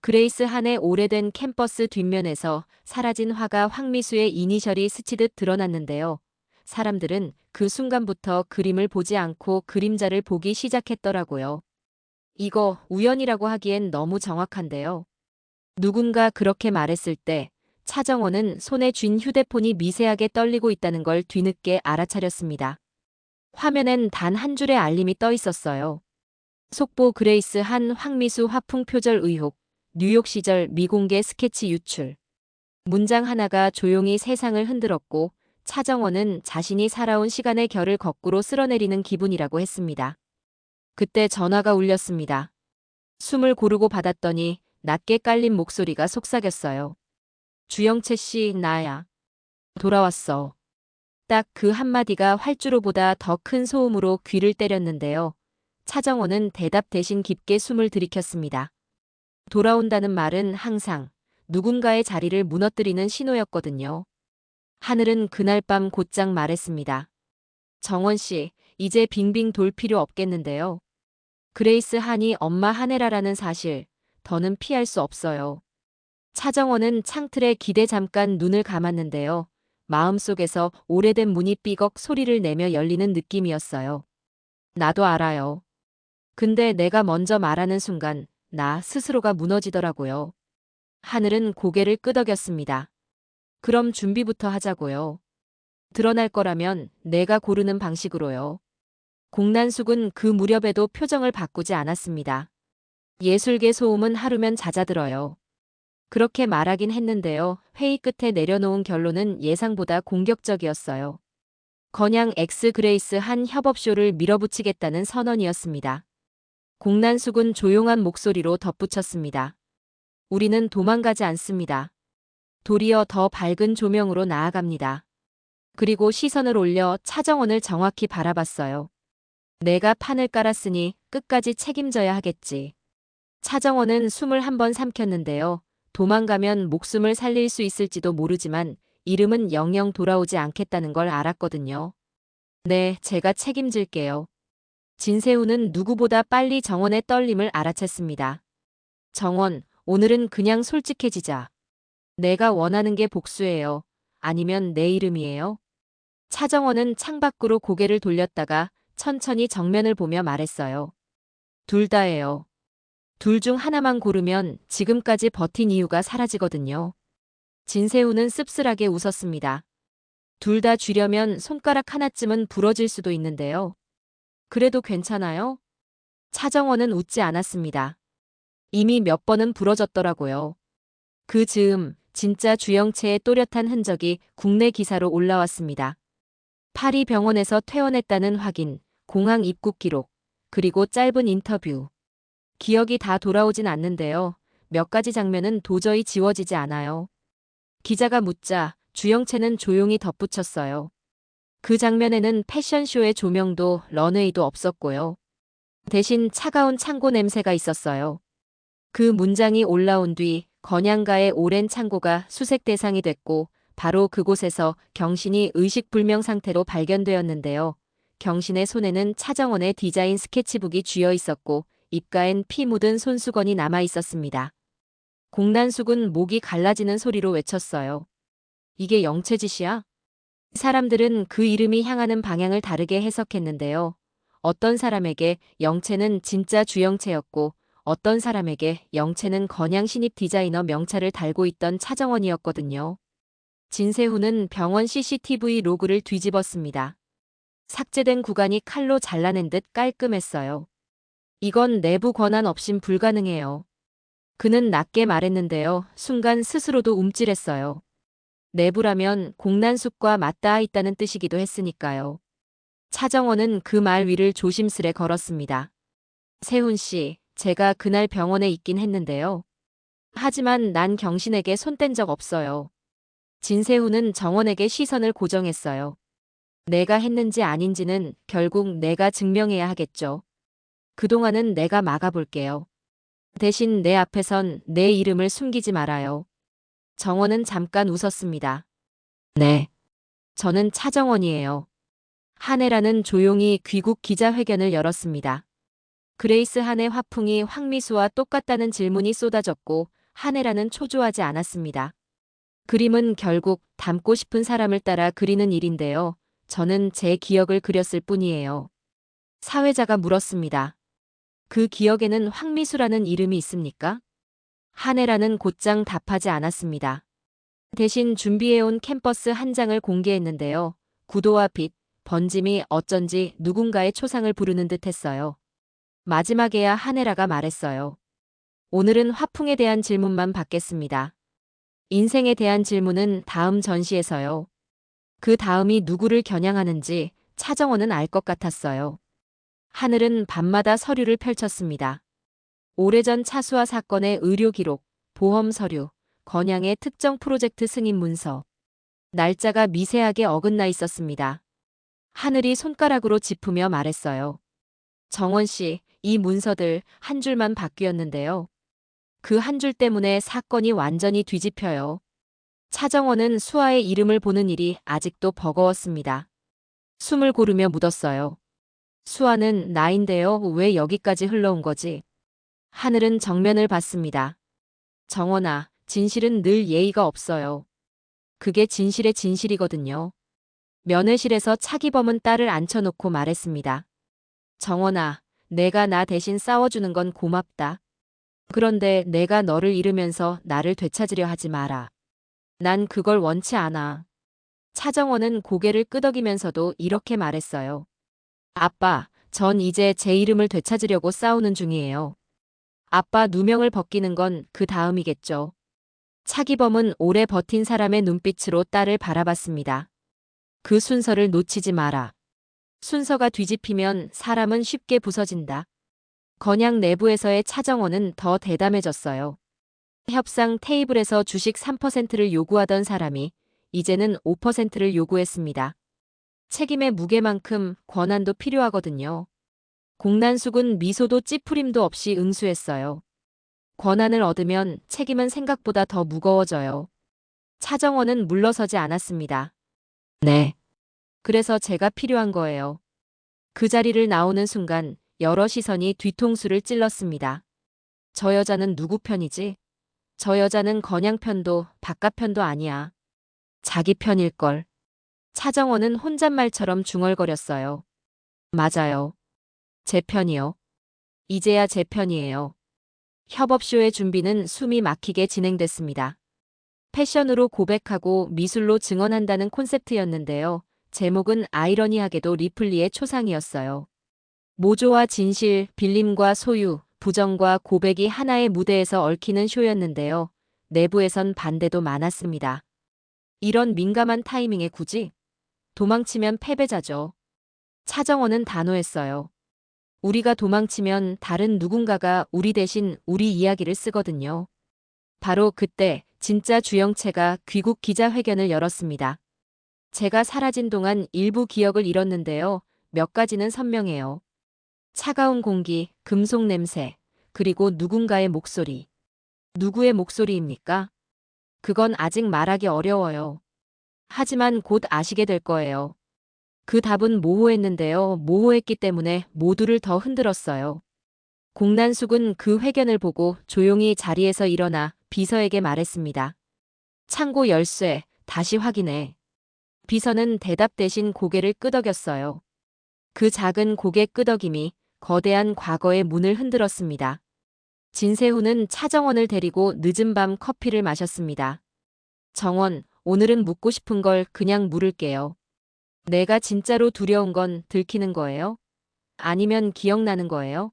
그레이스 한의 오래된 캠퍼스 뒷면에서 사라진 화가 황미수의 이니셜이 스치듯 드러났는데요. 사람들은 그 순간부터 그림을 보지 않고 그림자를 보기 시작했더라고요. 이거 우연이라고 하기엔 너무 정확한데요. 누군가 그렇게 말했을 때 차정원은 손에 쥔 휴대폰이 미세하게 떨리고 있다는 걸 뒤늦게 알아차렸습니다. 화면엔 단 한 줄의 알림이 떠 있었어요. 속보 그레이스 한 황미수 화풍 표절 의혹, 뉴욕 시절 미공개 스케치 유출. 문장 하나가 조용히 세상을 흔들었고 차정원은 자신이 살아온 시간의 결을 거꾸로 쓸어내리는 기분이라고 했습니다. 그때 전화가 울렸습니다. 숨을 고르고 받았더니 낮게 깔린 목소리가 속삭였어요. 주영채 씨, 나야. 돌아왔어. 딱 그 한마디가 활주로보다 더 큰 소음으로 귀를 때렸는데요. 차정원은 대답 대신 깊게 숨을 들이켰습니다. 돌아온다는 말은 항상 누군가의 자리를 무너뜨리는 신호였거든요. 하늘은 그날 밤 곧장 말했습니다. 정원 씨, 이제 빙빙 돌 필요 없겠는데요. 그레이스 한이 엄마 한혜라라는 사실, 더는 피할 수 없어요. 차정원은 창틀에 기대 잠깐 눈을 감았는데요. 마음속에서 오래된 문이 삐걱 소리를 내며 열리는 느낌이었어요. 나도 알아요. 근데 내가 먼저 말하는 순간 나 스스로가 무너지더라고요. 하늘은 고개를 끄덕였습니다. 그럼 준비부터 하자고요. 드러날 거라면 내가 고르는 방식으로요. 공난숙은 그 무렵에도 표정을 바꾸지 않았습니다. 예술계 소음은 하루면 잦아들어요. 그렇게 말하긴 했는데요. 회의 끝에 내려놓은 결론은 예상보다 공격적이었어요. 건양 엑스 그레이스 한 협업쇼를 밀어붙이겠다는 선언이었습니다. 공난숙은 조용한 목소리로 덧붙였습니다. 우리는 도망가지 않습니다. 도리어 더 밝은 조명으로 나아갑니다. 그리고 시선을 올려 차정원을 정확히 바라봤어요. 내가 판을 깔았으니 끝까지 책임져야 하겠지. 차정원은 숨을 한번 삼켰는데요. 도망가면 목숨을 살릴 수 있을지도 모르지만 이름은 영영 돌아오지 않겠다는 걸 알았거든요. 네, 제가 책임질게요. 진세훈은 누구보다 빨리 정원의 떨림을 알아챘습니다. 정원, 오늘은 그냥 솔직해지자. 내가 원하는 게 복수예요. 아니면 내 이름이에요? 차정원은 창밖으로 고개를 돌렸다가 천천히 정면을 보며 말했어요. 둘 다예요. 둘 중 하나만 고르면 지금까지 버틴 이유가 사라지거든요. 진세훈은 씁쓸하게 웃었습니다. 둘 다 쥐려면 손가락 하나쯤은 부러질 수도 있는데요. 그래도 괜찮아요? 차정원은 웃지 않았습니다. 이미 몇 번은 부러졌더라고요. 그 즈음 진짜 주영채의 또렷한 흔적이 국내 기사로 올라왔습니다. 파리 병원에서 퇴원했다는 확인, 공항 입국 기록, 그리고 짧은 인터뷰. 기억이 다 돌아오진 않는데요. 몇 가지 장면은 도저히 지워지지 않아요. 기자가 묻자 주영채는 조용히 덧붙였어요. 그 장면에는 패션쇼의 조명도 런웨이도 없었고요. 대신 차가운 창고 냄새가 있었어요. 그 문장이 올라온 뒤 건양가의 오랜 창고가 수색 대상이 됐고 바로 그곳에서 경신이 의식불명 상태로 발견되었는데요. 경신의 손에는 차정원의 디자인 스케치북이 쥐어 있었고 입가엔 피 묻은 손수건이 남아 있었습니다. 공난숙은 목이 갈라지는 소리로 외쳤어요. 이게 영채 짓이야? 사람들은 그 이름이 향하는 방향을 다르게 해석했는데요. 어떤 사람에게 영채는 진짜 주영채였고 어떤 사람에게 영채는 건양 신입 디자이너 명찰을 달고 있던 차정원이었거든요. 진세훈은 병원 CCTV 로그를 뒤집었습니다. 삭제된 구간이 칼로 잘라낸 듯 깔끔했어요. 이건 내부 권한 없인 불가능해요. 그는 낮게 말했는데요. 순간 스스로도 움찔했어요. 내부라면 공난숙과 맞닿아 있다는 뜻이기도 했으니까요. 차정원은 그 말 위를 조심스레 걸었습니다. 세훈 씨, 제가 그날 병원에 있긴 했는데요. 하지만 난 경신에게 손 뗀 적 없어요. 진세훈은 정원에게 시선을 고정했어요. 내가 했는지 아닌지는 결국 내가 증명해야 하겠죠. 그동안은 내가 막아볼게요. 대신 내 앞에선 내 이름을 숨기지 말아요. 정원은 잠깐 웃었습니다. 네. 저는 차정원이에요. 한혜라는 조용히 귀국 기자회견을 열었습니다. 그레이스 한의 화풍이 황미수와 똑같다는 질문이 쏟아졌고 한혜라는 초조하지 않았습니다. 그림은 결국 닮고 싶은 사람을 따라 그리는 일인데요. 저는 제 기억을 그렸을 뿐이에요. 사회자가 물었습니다. 그 기억에는 황미수라는 이름이 있습니까? 한혜라는 곧장 답하지 않았습니다. 대신 준비해온 캠퍼스 한 장을 공개했는데요. 구도와 빛, 번짐이 어쩐지 누군가의 초상을 부르는 듯 했어요. 마지막에야 한혜라가 말했어요. 오늘은 화풍에 대한 질문만 받겠습니다. 인생에 대한 질문은 다음 전시에서요. 그 다음이 누구를 겨냥하는지 차정원은 알 것 같았어요. 하늘은 밤마다 서류를 펼쳤습니다. 오래전 차수화 사건의 의료 기록, 보험 서류, 건양의 특정 프로젝트 승인 문서. 날짜가 미세하게 어긋나 있었습니다. 하늘이 손가락으로 짚으며 말했어요. 정원 씨, 이 문서들 한 줄만 바뀌었는데요. 그 한 줄 때문에 사건이 완전히 뒤집혀요. 차정원은 수아의 이름을 보는 일이 아직도 버거웠습니다. 숨을 고르며 묻었어요. 수아는 나인데요. 왜 여기까지 흘러온 거지? 하늘은 정면을 봤습니다. 정원아, 진실은 늘 예의가 없어요. 그게 진실의 진실이거든요. 면회실에서 차기범은 딸을 앉혀놓고 말했습니다. 정원아, 내가 나 대신 싸워주는 건 고맙다. 그런데 내가 너를 잃으면서 나를 되찾으려 하지 마라. 난 그걸 원치 않아. 차정원은 고개를 끄덕이면서도 이렇게 말했어요. 아빠, 전 이제 제 이름을 되찾으려고 싸우는 중이에요. 아빠 누명을 벗기는 건 그 다음이겠죠. 차기범은 오래 버틴 사람의 눈빛으로 딸을 바라봤습니다. 그 순서를 놓치지 마라. 순서가 뒤집히면 사람은 쉽게 부서진다. 건양 내부에서의 차정원은 더 대담해졌어요. 협상 테이블에서 주식 3%를 요구하던 사람이 이제는 5%를 요구했습니다. 책임의 무게만큼 권한도 필요하거든요. 공난숙은 미소도 찌푸림도 없이 응수했어요. 권한을 얻으면 책임은 생각보다 더 무거워져요. 차정원은 물러서지 않았습니다. 네. 그래서 제가 필요한 거예요. 그 자리를 나오는 순간 여러 시선이 뒤통수를 찔렀습니다. 저 여자는 누구 편이지? 저 여자는 건양 편도 바깥 편도 아니야. 자기 편일걸. 차정원은 혼잣말처럼 중얼거렸어요. 맞아요. 제 편이요. 이제야 제 편이에요. 협업쇼의 준비는 숨이 막히게 진행됐습니다. 패션으로 고백하고 미술로 증언한다는 콘셉트였는데요. 제목은 아이러니하게도 리플리의 초상이었어요. 모조와 진실, 빌림과 소유, 부정과 고백이 하나의 무대에서 얽히는 쇼였는데요. 내부에선 반대도 많았습니다. 이런 민감한 타이밍에 굳이? 도망치면 패배자죠. 차정원은 단호했어요. 우리가 도망치면 다른 누군가가 우리 대신 우리 이야기를 쓰거든요. 바로 그때 진짜 주영채가 귀국 기자회견을 열었습니다. 제가 사라진 동안 일부 기억을 잃었는데요. 몇 가지는 선명해요. 차가운 공기, 금속 냄새, 그리고 누군가의 목소리. 누구의 목소리입니까? 그건 아직 말하기 어려워요. 하지만 곧 아시게 될 거예요. 그 답은 모호했는데요. 모호했기 때문에 모두를 더 흔들었어요. 공난숙은 그 회견을 보고 조용히 자리에서 일어나 비서에게 말했습니다. 창고 열쇠, 다시 확인해. 비서는 대답 대신 고개를 끄덕였어요. 그 작은 고개 끄덕임이 거대한 과거의 문을 흔들었습니다. 진세훈은 차정원을 데리고 늦은 밤 커피를 마셨습니다. 정원, 오늘은 묻고 싶은 걸 그냥 물을게요. 내가 진짜로 두려운 건 들키는 거예요? 아니면 기억나는 거예요?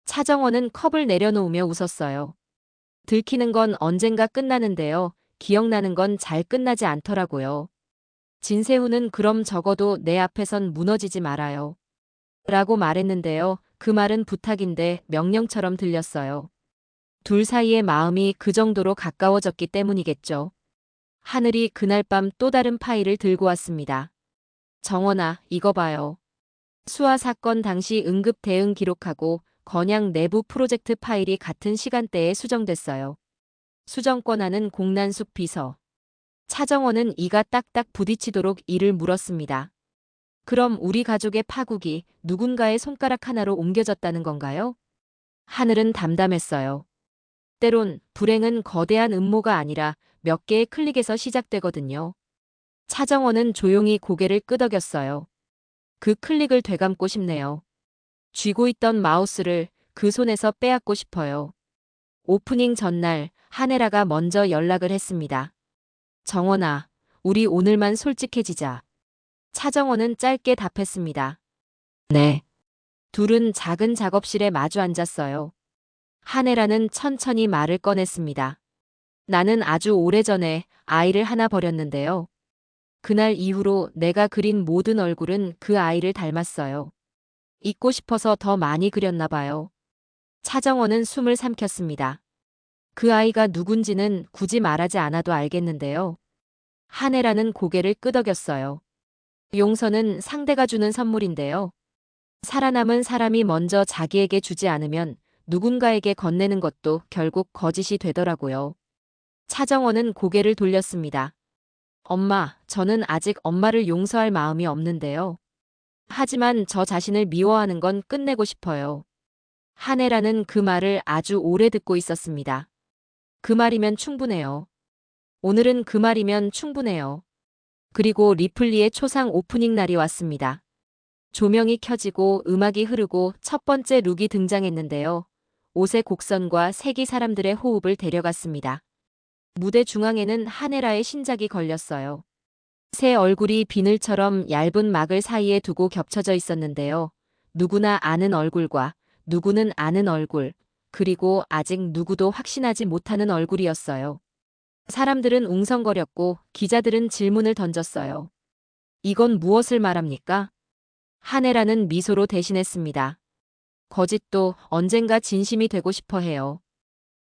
차정원은 컵을 내려놓으며 웃었어요. 들키는 건 언젠가 끝나는데요. 기억나는 건 잘 끝나지 않더라고요. 진세훈은 그럼 적어도 내 앞에선 무너지지 말아요. 라고 말했는데요. 그 말은 부탁인데 명령처럼 들렸어요. 둘 사이의 마음이 그 정도로 가까워졌기 때문이겠죠. 하늘이 그날 밤 또 다른 파일을 들고 왔습니다. 정원아, 이거 봐요. 수아 사건 당시 응급 대응 기록하고 건양 내부 프로젝트 파일이 같은 시간대에 수정됐어요. 수정권하는 공난숙 비서. 차정원은 이가 딱딱 부딪히도록 이를 물었습니다. 그럼 우리 가족의 파국이 누군가의 손가락 하나로 옮겨졌다는 건가요? 하늘은 담담했어요. 때론 불행은 거대한 음모가 아니라 몇 개의 클릭에서 시작되거든요. 차정원은 조용히 고개를 끄덕였어요. 그 클릭을 되감고 싶네요. 쥐고 있던 마우스를 그 손에서 빼앗고 싶어요. 오프닝 전날 한혜라가 먼저 연락을 했습니다. 정원아, 우리 오늘만 솔직해지자. 차정원은 짧게 답했습니다. 네. 둘은 작은 작업실에 마주 앉았어요. 한혜라는 천천히 말을 꺼냈습니다. 나는 아주 오래전에 아이를 하나 버렸는데요. 그날 이후로 내가 그린 모든 얼굴은 그 아이를 닮았어요. 잊고 싶어서 더 많이 그렸나 봐요. 차정원은 숨을 삼켰습니다. 그 아이가 누군지는 굳이 말하지 않아도 알겠는데요. 한혜라는 고개를 끄덕였어요. 용서는 상대가 주는 선물인데요. 살아남은 사람이 먼저 자기에게 주지 않으면 누군가에게 건네는 것도 결국 거짓이 되더라고요. 차정원은 고개를 돌렸습니다. 엄마, 저는 아직 엄마를 용서할 마음이 없는데요. 하지만 저 자신을 미워하는 건 끝내고 싶어요. 한혜라는 그 말을 아주 오래 듣고 있었습니다. 그 말이면 충분해요. 오늘은 그 말이면 충분해요. 그리고 리플리의 초상 오프닝 날이 왔습니다. 조명이 켜지고 음악이 흐르고 첫 번째 룩이 등장했는데요. 옷의 곡선과 색이 사람들의 호흡을 데려갔습니다. 무대 중앙에는 한혜라의 신작이 걸렸어요. 새 얼굴이 비늘처럼 얇은 막을 사이에 두고 겹쳐져 있었는데요. 누구나 아는 얼굴과 누구는 아는 얼굴, 그리고 아직 누구도 확신하지 못하는 얼굴이었어요. 사람들은 웅성거렸고 기자들은 질문을 던졌어요. 이건 무엇을 말합니까? 한혜라는 미소로 대신했습니다. 거짓도 언젠가 진심이 되고 싶어 해요.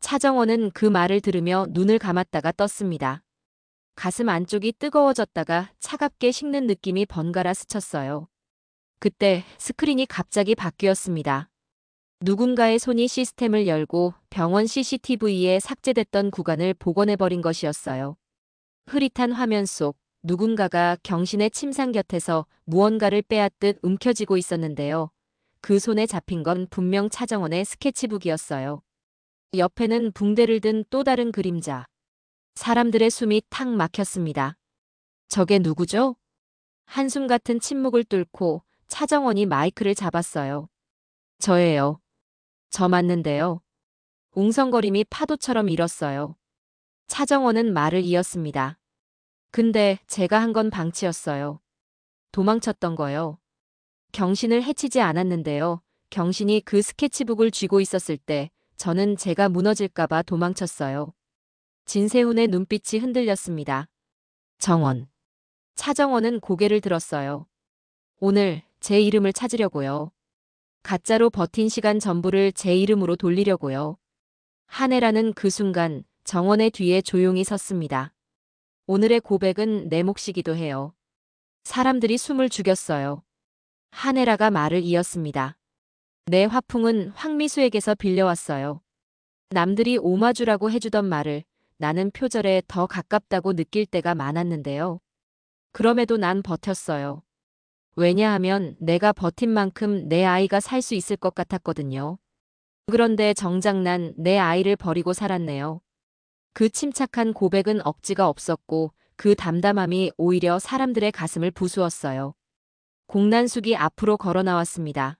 차정원은 그 말을 들으며 눈을 감았다가 떴습니다. 가슴 안쪽이 뜨거워졌다가 차갑게 식는 느낌이 번갈아 스쳤어요. 그때 스크린이 갑자기 바뀌었습니다. 누군가의 손이 시스템을 열고 병원 CCTV에 삭제됐던 구간을 복원해버린 것이었어요. 흐릿한 화면 속 누군가가 경신의 침상 곁에서 무언가를 빼앗듯 움켜쥐고 있었는데요. 그 손에 잡힌 건 분명 차정원의 스케치북이었어요. 옆에는 붕대를 든 또 다른 그림자. 사람들의 숨이 탁 막혔습니다. 저게 누구죠? 한숨 같은 침묵을 뚫고 차정원이 마이크를 잡았어요. 저예요. 저 맞는데요. 웅성거림이 파도처럼 일었어요. 차정원은 말을 이었습니다. 근데 제가 한 건 방치였어요. 도망쳤던 거요. 경신을 해치지 않았는데요. 경신이 그 스케치북을 쥐고 있었을 때 저는 제가 무너질까봐 도망쳤어요. 진세훈의 눈빛이 흔들렸습니다. 정원. 차정원은 고개를 들었어요. 오늘 제 이름을 찾으려고요. 가짜로 버틴 시간 전부를 제 이름으로 돌리려고요. 한혜라는 그 순간 정원의 뒤에 조용히 섰습니다. 오늘의 고백은 내 몫이기도 해요. 사람들이 숨을 죽였어요. 한혜라가 말을 이었습니다. 내 화풍은 황미수에게서 빌려왔어요. 남들이 오마주라고 해주던 말을 나는 표절에 더 가깝다고 느낄 때가 많았는데요. 그럼에도 난 버텼어요. 왜냐하면 내가 버틴 만큼 내 아이가 살 수 있을 것 같았거든요. 그런데 정작 난 내 아이를 버리고 살았네요. 그 침착한 고백은 억지가 없었고 그 담담함이 오히려 사람들의 가슴을 부수었어요. 공난숙이 앞으로 걸어 나왔습니다.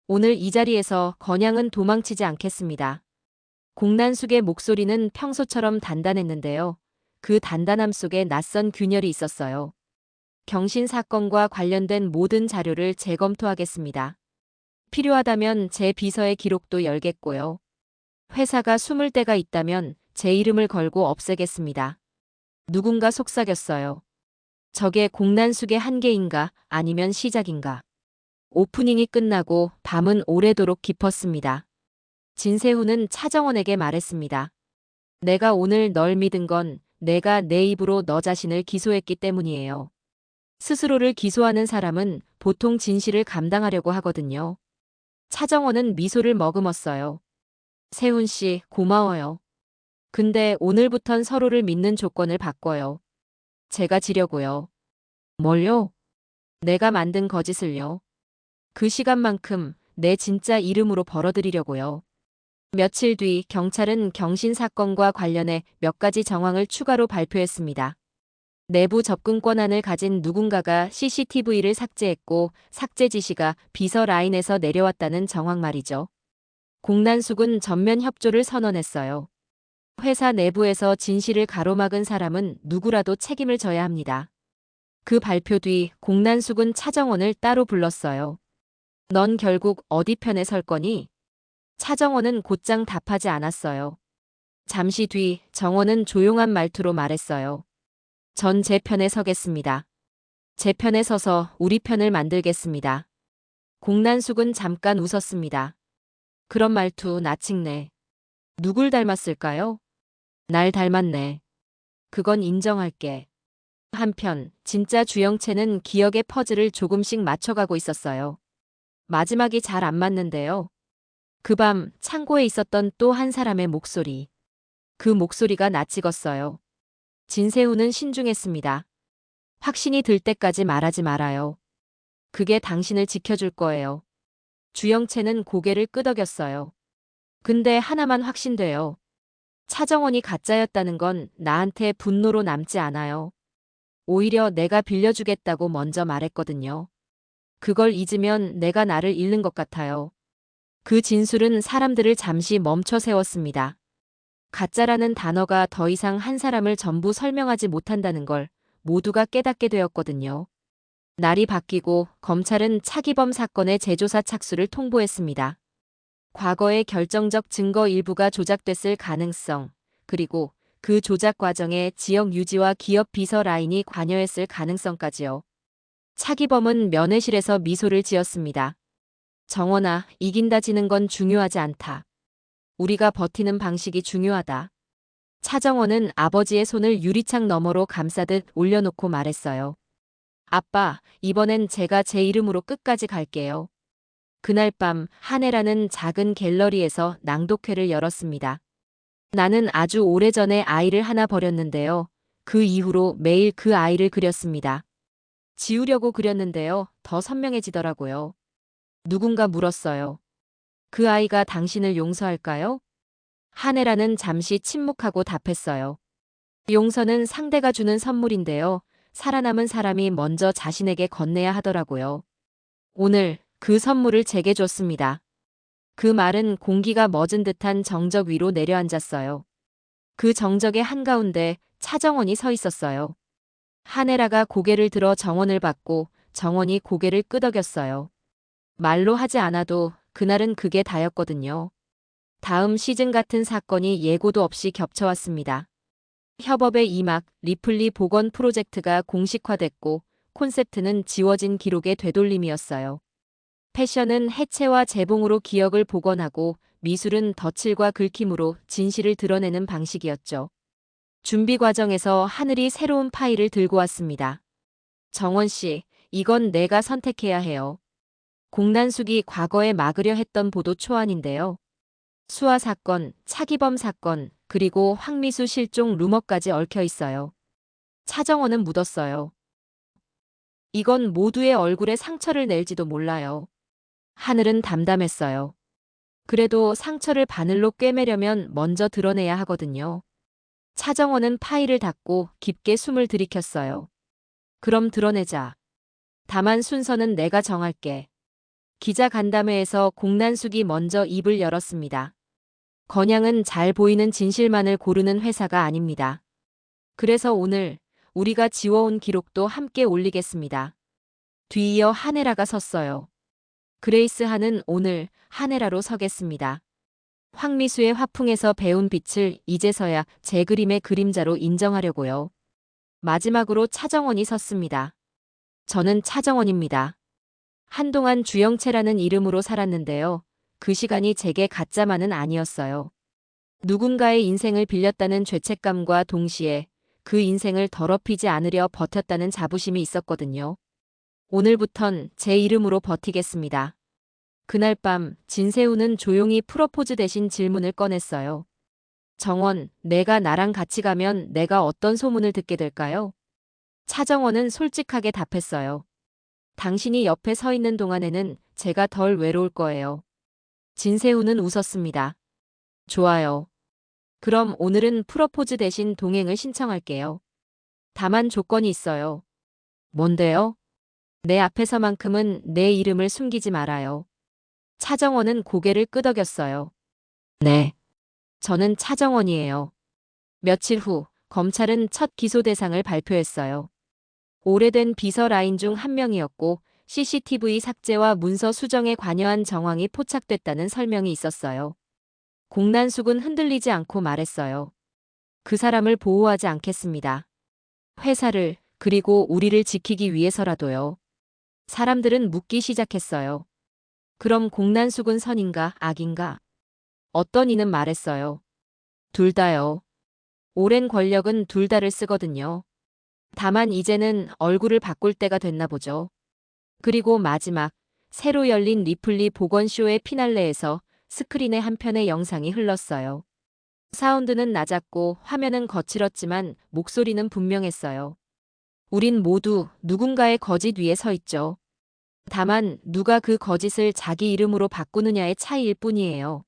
오늘 이 자리에서 건양은 도망치지 않겠습니다. 공난숙의 목소리는 평소처럼 단단했는데요. 그 단단함 속에 낯선 균열이 있었어요. 경신 사건과 관련된 모든 자료를 재검토하겠습니다. 필요하다면 제 비서의 기록도 열겠고요. 회사가 숨을 데가 있다면 제 이름을 걸고 없애겠습니다. 누군가 속삭였어요. 저게 공난숙의 한계인가 아니면 시작인가. 오프닝이 끝나고 밤은 오래도록 깊었습니다. 진세훈은 차정원에게 말했습니다. 내가 오늘 널 믿은 건 내가 내 입으로 너 자신을 기소했기 때문이에요. 스스로를 기소하는 사람은 보통 진실을 감당하려고 하거든요. 차정원은 미소를 머금었어요. 세훈 씨, 고마워요. 근데 오늘부턴 서로를 믿는 조건을 바꿔요. 제가 지려고요. 뭘요? 내가 만든 거짓을요. 그 시간만큼 내 진짜 이름으로 벌어들이려고요. 며칠 뒤 경찰은 경신 사건과 관련해 몇 가지 정황을 추가로 발표했습니다. 내부 접근 권한을 가진 누군가가 CCTV를 삭제했고 삭제 지시가 비서 라인에서 내려왔다는 정황 말이죠. 공난숙은 전면 협조를 선언했어요. 회사 내부에서 진실을 가로막은 사람은 누구라도 책임을 져야 합니다. 그 발표 뒤 공난숙은 차정원을 따로 불렀어요. 넌 결국 어디 편에 설 거니? 차정원은 곧장 답하지 않았어요. 잠시 뒤 정원은 조용한 말투로 말했어요. 전 제 편에 서겠습니다. 제 편에 서서 우리 편을 만들겠습니다. 공난숙은 잠깐 웃었습니다. 그런 말투 나칭네. 누굴 닮았을까요? 날 닮았네. 그건 인정할게. 한편 진짜 주영채는 기억의 퍼즐을 조금씩 맞춰가고 있었어요. 마지막이 잘 안 맞는데요. 그 밤 창고에 있었던 또 한 사람의 목소리. 그 목소리가 낯익었어요. 진세훈은 신중했습니다. 확신이 들 때까지 말하지 말아요. 그게 당신을 지켜줄 거예요. 주영채는 고개를 끄덕였어요. 근데 하나만 확신돼요. 차정원이 가짜였다는 건 나한테 분노로 남지 않아요. 오히려 내가 빌려주겠다고 먼저 말했거든요. 그걸 잊으면 내가 나를 잃는 것 같아요. 그 진술은 사람들을 잠시 멈춰 세웠습니다. 가짜라는 단어가 더 이상 한 사람을 전부 설명하지 못한다는 걸 모두가 깨닫게 되었거든요. 날이 바뀌고 검찰은 차기범 사건의 재조사 착수를 통보했습니다. 과거의 결정적 증거 일부가 조작됐을 가능성, 그리고 그 조작 과정에 지역 유지와 기업 비서 라인이 관여했을 가능성까지요. 차기범은 면회실에서 미소를 지었습니다. 정원아, 이긴다 지는 건 중요하지 않다. 우리가 버티는 방식이 중요하다. 차정원은 아버지의 손을 유리창 너머로 감싸듯 올려놓고 말했어요. 아빠, 이번엔 제가 제 이름으로 끝까지 갈게요. 그날 밤 한혜라는 작은 갤러리에서 낭독회를 열었습니다. 나는 아주 오래전에 아이를 하나 버렸는데요. 그 이후로 매일 그 아이를 그렸습니다. 지우려고 그렸는데요. 더 선명해지더라고요. 누군가 물었어요. 그 아이가 당신을 용서할까요? 한혜라는 잠시 침묵하고 답했어요. 용서는 상대가 주는 선물인데요. 살아남은 사람이 먼저 자신에게 건네야 하더라고요. 오늘 그 선물을 제게 줬습니다. 그 말은 공기가 멎은 듯한 정적 위로 내려앉았어요. 그 정적의 한가운데 차정원이 서 있었어요. 한혜라가 고개를 들어 정원을 봤고 정원이 고개를 끄덕였어요. 말로 하지 않아도 그날은 그게 다였거든요. 다음 시즌 같은 사건이 예고도 없이 겹쳐왔습니다. 협업의 이막 리플리 복원 프로젝트가 공식화됐고 콘셉트는 지워진 기록의 되돌림이었어요. 패션은 해체와 재봉으로 기억을 복원하고 미술은 덧칠과 긁힘으로 진실을 드러내는 방식이었죠. 준비 과정에서 하늘이 새로운 파일을 들고 왔습니다. 정원 씨, 이건 내가 선택해야 해요. 공난숙이 과거에 막으려 했던 보도 초안인데요. 수아 사건, 차기범 사건, 그리고 황미수 실종 루머까지 얽혀 있어요. 차정원은 묻었어요. 이건 모두의 얼굴에 상처를 낼지도 몰라요. 하늘은 담담했어요. 그래도 상처를 바늘로 꿰매려면 먼저 드러내야 하거든요. 차정원은 파일을 닫고 깊게 숨을 들이켰어요. 그럼 드러내자. 다만 순서는 내가 정할게. 기자 간담회에서 공난숙이 먼저 입을 열었습니다. 건양은 잘 보이는 진실만을 고르는 회사가 아닙니다. 그래서 오늘 우리가 지워온 기록도 함께 올리겠습니다. 뒤이어 한혜라가 섰어요. 그레이스 한은 오늘 한혜라로 서겠습니다. 황미수의 화풍에서 배운 빛을 이제서야 제 그림의 그림자로 인정하려고요. 마지막으로 차정원이 섰습니다. 저는 차정원입니다. 한동안 주영채라는 이름으로 살았는데요. 그 시간이 제게 가짜만은 아니었어요. 누군가의 인생을 빌렸다는 죄책감과 동시에 그 인생을 더럽히지 않으려 버텼다는 자부심이 있었거든요. 오늘부턴 제 이름으로 버티겠습니다. 그날 밤 진세훈은 조용히 프로포즈 대신 질문을 꺼냈어요. 정원, 내가 나랑 같이 가면 내가 어떤 소문을 듣게 될까요? 차정원은 솔직하게 답했어요. 당신이 옆에 서 있는 동안에는 제가 덜 외로울 거예요. 진세훈은 웃었습니다. 좋아요. 그럼 오늘은 프로포즈 대신 동행을 신청할게요. 다만 조건이 있어요. 뭔데요? 내 앞에서만큼은 내 이름을 숨기지 말아요. 차정원은 고개를 끄덕였어요. 네. 저는 차정원이에요. 며칠 후 검찰은 첫 기소 대상을 발표했어요. 오래된 비서 라인 중 한 명이었고 CCTV 삭제와 문서 수정에 관여한 정황이 포착됐다는 설명이 있었어요. 공난숙은 흔들리지 않고 말했어요. 그 사람을 보호하지 않겠습니다. 회사를, 그리고 우리를 지키기 위해서라도요. 사람들은 묻기 시작했어요. 그럼 공난숙은 선인가 악인가? 어떤 이는 말했어요. 둘 다요. 오랜 권력은 둘 다를 쓰거든요. 다만 이제는 얼굴을 바꿀 때가 됐나 보죠. 그리고 마지막, 새로 열린 리플리 보건쇼의 피날레에서 스크린의 한편의 영상이 흘렀어요. 사운드는 낮았고 화면은 거칠었지만 목소리는 분명했어요. 우린 모두 누군가의 거짓 위에 서 있죠. 다만 누가 그 거짓을 자기 이름으로 바꾸느냐의 차이일 뿐이에요.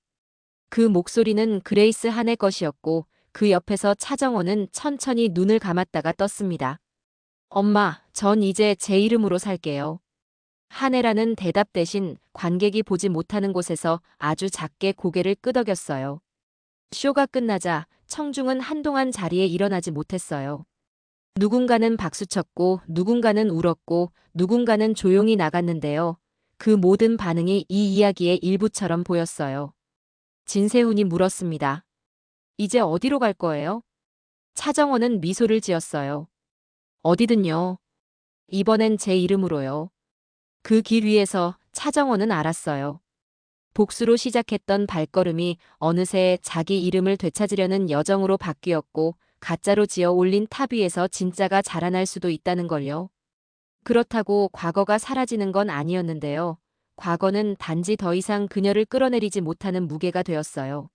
그 목소리는 그레이스 한의 것이었고 그 옆에서 차정원은 천천히 눈을 감았다가 떴습니다. 엄마, 전 이제 제 이름으로 살게요. 한혜라는 대답 대신 관객이 보지 못하는 곳에서 아주 작게 고개를 끄덕였어요. 쇼가 끝나자 청중은 한동안 자리에 일어나지 못했어요. 누군가는 박수쳤고 누군가는 울었고 누군가는 조용히 나갔는데요. 그 모든 반응이 이 이야기의 일부처럼 보였어요. 진세훈이 물었습니다. 이제 어디로 갈 거예요? 차정원은 미소를 지었어요. 어디든요. 이번엔 제 이름으로요. 그 길 위에서 차정원은 알았어요. 복수로 시작했던 발걸음이 어느새 자기 이름을 되찾으려는 여정으로 바뀌었고 가짜로 지어 올린 탑 위에서 진짜가 자라날 수도 있다는 걸요. 그렇다고 과거가 사라지는 건 아니었는데요. 과거는 단지 더 이상 그녀를 끌어내리지 못하는 무게가 되었어요.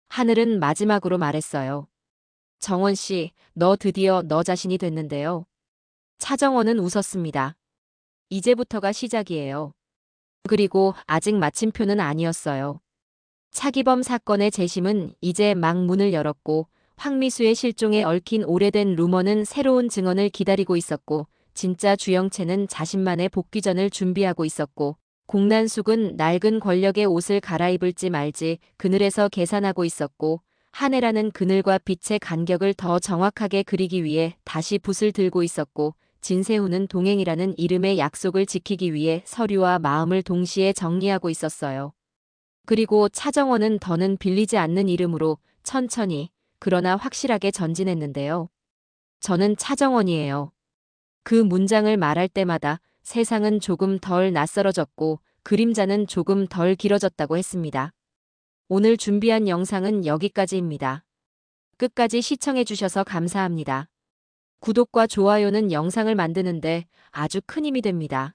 하늘은 마지막으로 말했어요. 정원 씨, 너 드디어 너 자신이 됐는데요. 차정원은 웃었습니다. 이제부터가 시작이에요. 그리고 아직 마침표는 아니었어요. 차기범 사건의 재심은 이제 막 문을 열었고 황미수의 실종에 얽힌 오래된 루머는 새로운 증언을 기다리고 있었고 진짜 주영채는 자신만의 복귀전을 준비하고 있었고 공난숙은 낡은 권력의 옷을 갈아입을지 말지 그늘에서 계산하고 있었고 한혜라는 그늘과 빛의 간격을 더 정확하게 그리기 위해 다시 붓을 들고 있었고 진세훈은 동행이라는 이름의 약속을 지키기 위해 서류와 마음을 동시에 정리하고 있었어요. 그리고 차정원은 더는 빌리지 않는 이름으로 천천히 그러나 확실하게 전진했는데요. 저는 차정원이에요. 그 문장을 말할 때마다 세상은 조금 덜 낯설어졌고 그림자는 조금 덜 길어졌다고 했습니다. 오늘 준비한 영상은 여기까지입니다. 끝까지 시청해주셔서 감사합니다. 구독과 좋아요는 영상을 만드는데 아주 큰 힘이 됩니다.